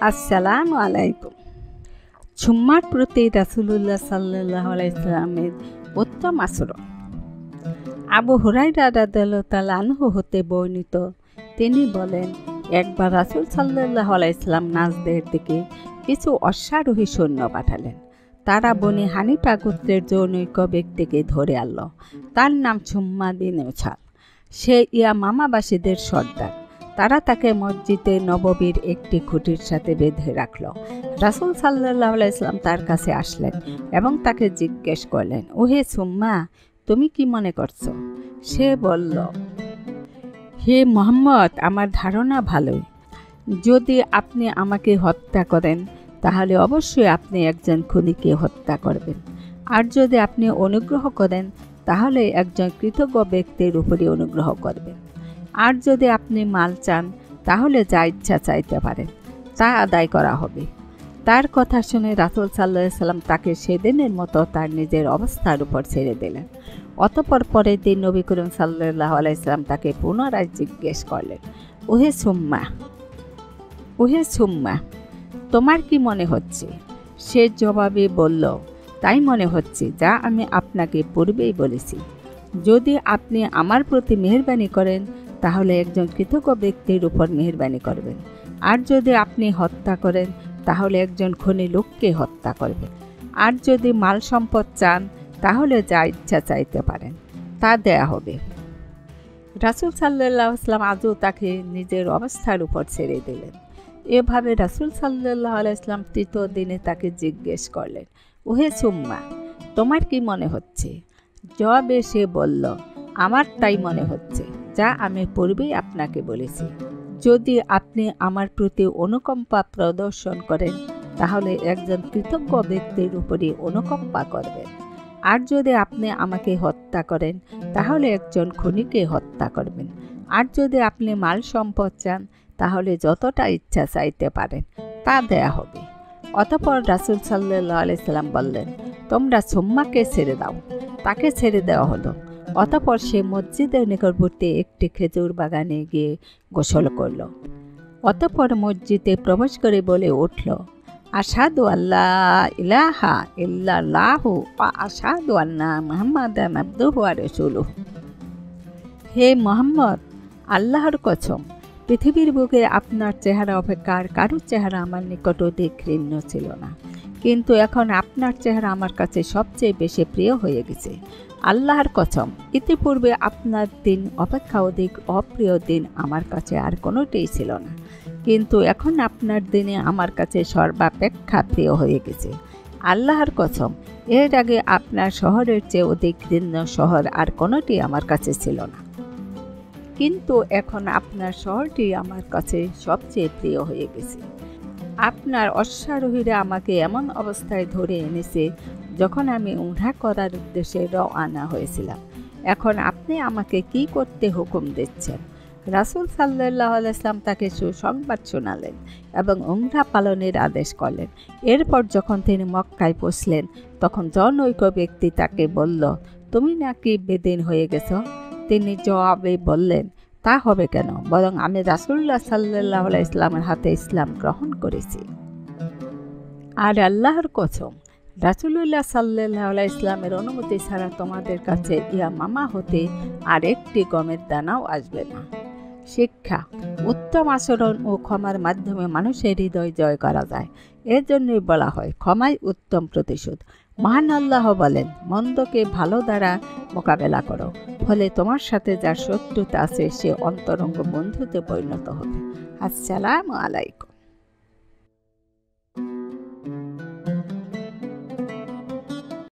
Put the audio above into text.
আসসালামু আলাইকুম। সুম্মার প্রতি রাসূলুল্লাহ সাল্লাল্লাহু আলাইহি ওয়াসাল্লামের উত্তম আচরণ। আবু হুরায়রা রাদিয়াল্লাহু তাআলা আনহু হতে বর্ণিত, তিনি বলেন, একবার রাসূল সাল্লাল্লাহু আলাইহি ওয়াসাল্লাম নাজদের দিকে কিছু অশ্বারোহী সৈন্য পাঠালেন। তারা বনি হানিফা গোত্রের জনৈক ব্যক্তিকে ধরে আনল। তার নাম সুম্মা বিন উছাল। সে ইয়ামামাবাসীদের সর্দার। তারা তাকে মসজিদে নববীর একটি খুঁটির সাথে বেঁধে রাখল। রাসূল সাল্লাল্লাহু আলাইহি ওয়াসাল্লাম তার কাছে আসলেন এবং তাকে জিজ্ঞেস করলেন, ওহে সুম্মা, তুমি কি মনে করছো? সে বলল, হে মুহাম্মদ, আমার ধারণা ভালোই। যদি আপনি আমাকে হত্যা করেন তাহলে অবশ্যই আপনি একজন খুনিকে হত্যা করবেন, আর যদি আপনি অনুগ্রহ করেন তাহলে একজন কৃতজ্ঞ ব্যক্তির উপরই অনুগ্রহ করবেন, আর যদি আপনি মাল চান তাহলে যা ইচ্ছা চাইতে পারেন, তা আদায় করা হবে। তার কথা শুনে রাসূল সাল্লাল্লাহু আলাইহি ওয়াসাল্লাম তাকে সেদিনের মতো তার নিজের অবস্থার উপর ছেড়ে দিলেন। অতঃপর পরের দিন নবী করিম সাল্লাল্লাহু আলাইহি ওয়াসাল্লাম তাকে পুনরায় জিজ্ঞেস করলেন, ওহে সুম্মা, তোমার কি মনে হচ্ছে? সে জবাবে বলল, তাই মনে হচ্ছে যা আমি আপনাকে পূর্বেই বলেছি। যদি আপনি আমার প্রতি মেহেরবানি করেন তাহলে একজন কৃতজ্ঞ ব্যক্তির উপর মেহেরবানি করবেন, আর যদি আপনি হত্যা করেন তাহলে একজন খুনি লোককে হত্যা করবেন, আর যদি মাল সম্পদ চান তাহলে যা ইচ্ছা চাইতে পারেন, তা দেয়া হবে। রাসূল সাল্লাল্লাহু আলাইহি ওয়াসাল্লাম আজও তাকে নিজের অবস্থার উপর ছেড়ে দিলেন। এভাবে রাসূল সাল্লাল্লাহু আলাইহি ওয়াসাল্লাম তৃতীয় দিনে তাকে জিজ্ঞেস করলেন, ওহে সুম্মা, তোমার কি মনে হচ্ছে? জবাবে সে বলল, আমার তাই মনে হচ্ছে যা আমি পূর্বেই আপনাকে বলেছি। যদি আপনি আমার প্রতি অনুকম্পা প্রদর্শন করেন তাহলে একজন কৃতজ্ঞ ব্যক্তির উপরই অনুকম্পা করবেন, আর যদি আপনি আমাকে হত্যা করেন তাহলে একজন খুনিকে হত্যা করবেন, আর যদি আপনি মাল সম্পদ চান তাহলে যতটা ইচ্ছা চাইতে পারেন, তা দেয়া হবে। অতঃপর রাসূল সাল্লাল্লাহু আলাইহি ওয়াসাল্লাম বললেন, তোমরা সুম্মাকে ছেড়ে দাও। তাকে ছেড়ে দেওয়া হলো। অতঃপর সে মসজিদের নিকটবর্তী একটি খেজুর বাগানে গিয়ে গোসল করল। অতঃপর মসজিদে প্রবেশ করে বলে উঠল, আশহাদু আল্লা ইলাহা ইল্লাল্লাহু ওয়া আশহাদু আন্না মুহাম্মাদান আবদুহু ওয়া রাসূলুহু। হে মুহাম্মদ, আল্লাহর কসম, পৃথিবীর বুকে আপনার চেহারা অপেক্ষা আর কারোর চেহারা আমার নিকট অধিক ঘৃণ্য ছিল না, কিন্তু এখন আপনার চেহারা আমার কাছে সবচেয়ে বেশি প্রিয় হয়ে গেছে। আল্লাহর কসম, ইতিপূর্বে আপনার দিন অপেক্ষা অধিক অপ্রিয় দিন আমার কাছে আর কোনোটাই ছিল না, কিন্তু এখন আপনার দিনে আমার কাছে সর্বাপেক্ষা প্রিয় হয়ে গেছে। আল্লাহর কসম, এর আগে আপনার শহরের চেয়ে অধিক ঘৃণ্য শহর আর কোনোটি আমার কাছে ছিল না, কিন্তু এখন আপনার শহরটি আমার কাছে সবচেয়ে প্রিয় হয়ে গেছে। আপনার অশ্বারোহীরা আমাকে এমন অবস্থায় ধরে এনেছে যখন আমি উমরা করার উদ্দেশ্যে রওনা হয়েছিলাম। এখন আপনি আমাকে কি করতে হুকুম দিচ্ছেন? রাসূল সাল্লাল্লাহু আলাইহি ওয়াসাল্লাম তাকে সুসংবাদ শোনালেন এবং উমরা পালনের আদেশ করলেন। এরপর যখন তিনি মক্কায় পৌঁছলেন তখন জনৈক ব্যক্তি তাকে বলল, তুমি নাকি বেদিন হয়ে গেছ? তিনি জবাবে বললেন, তা হবে কেন, বরং আমি রাসূলুল্লাহ সাল্লাল্লাহু আলাইহি ওয়াসাল্লামের হাতে ইসলাম গ্রহণ করেছি। আর আল্লাহর কসম, রাসূলুল্লাহ সাল্লাল্লাহু আলাইহি ওয়াসাল্লামের অনুমতি ছাড়া তোমাদের কাছে ইয়ামামা হতে আর একটি গমের দানাও আসবে না। শিক্ষা: উত্তম আচরণ ও ক্ষমার মাধ্যমে মানুষের হৃদয় জয় করা যায়। এর জন্যই বলা হয়, ক্ষমাই উত্তম প্রতিশোধ। মহান আল্লাহ বলেন, মন্দকে ভালো দ্বারা মোকাবেলা করো, ফলে তোমার সাথে যার শত্রুতা আছে সে অন্তরঙ্গ বন্ধুতে পরিণত হবে। আসসালামু আলাইকুম।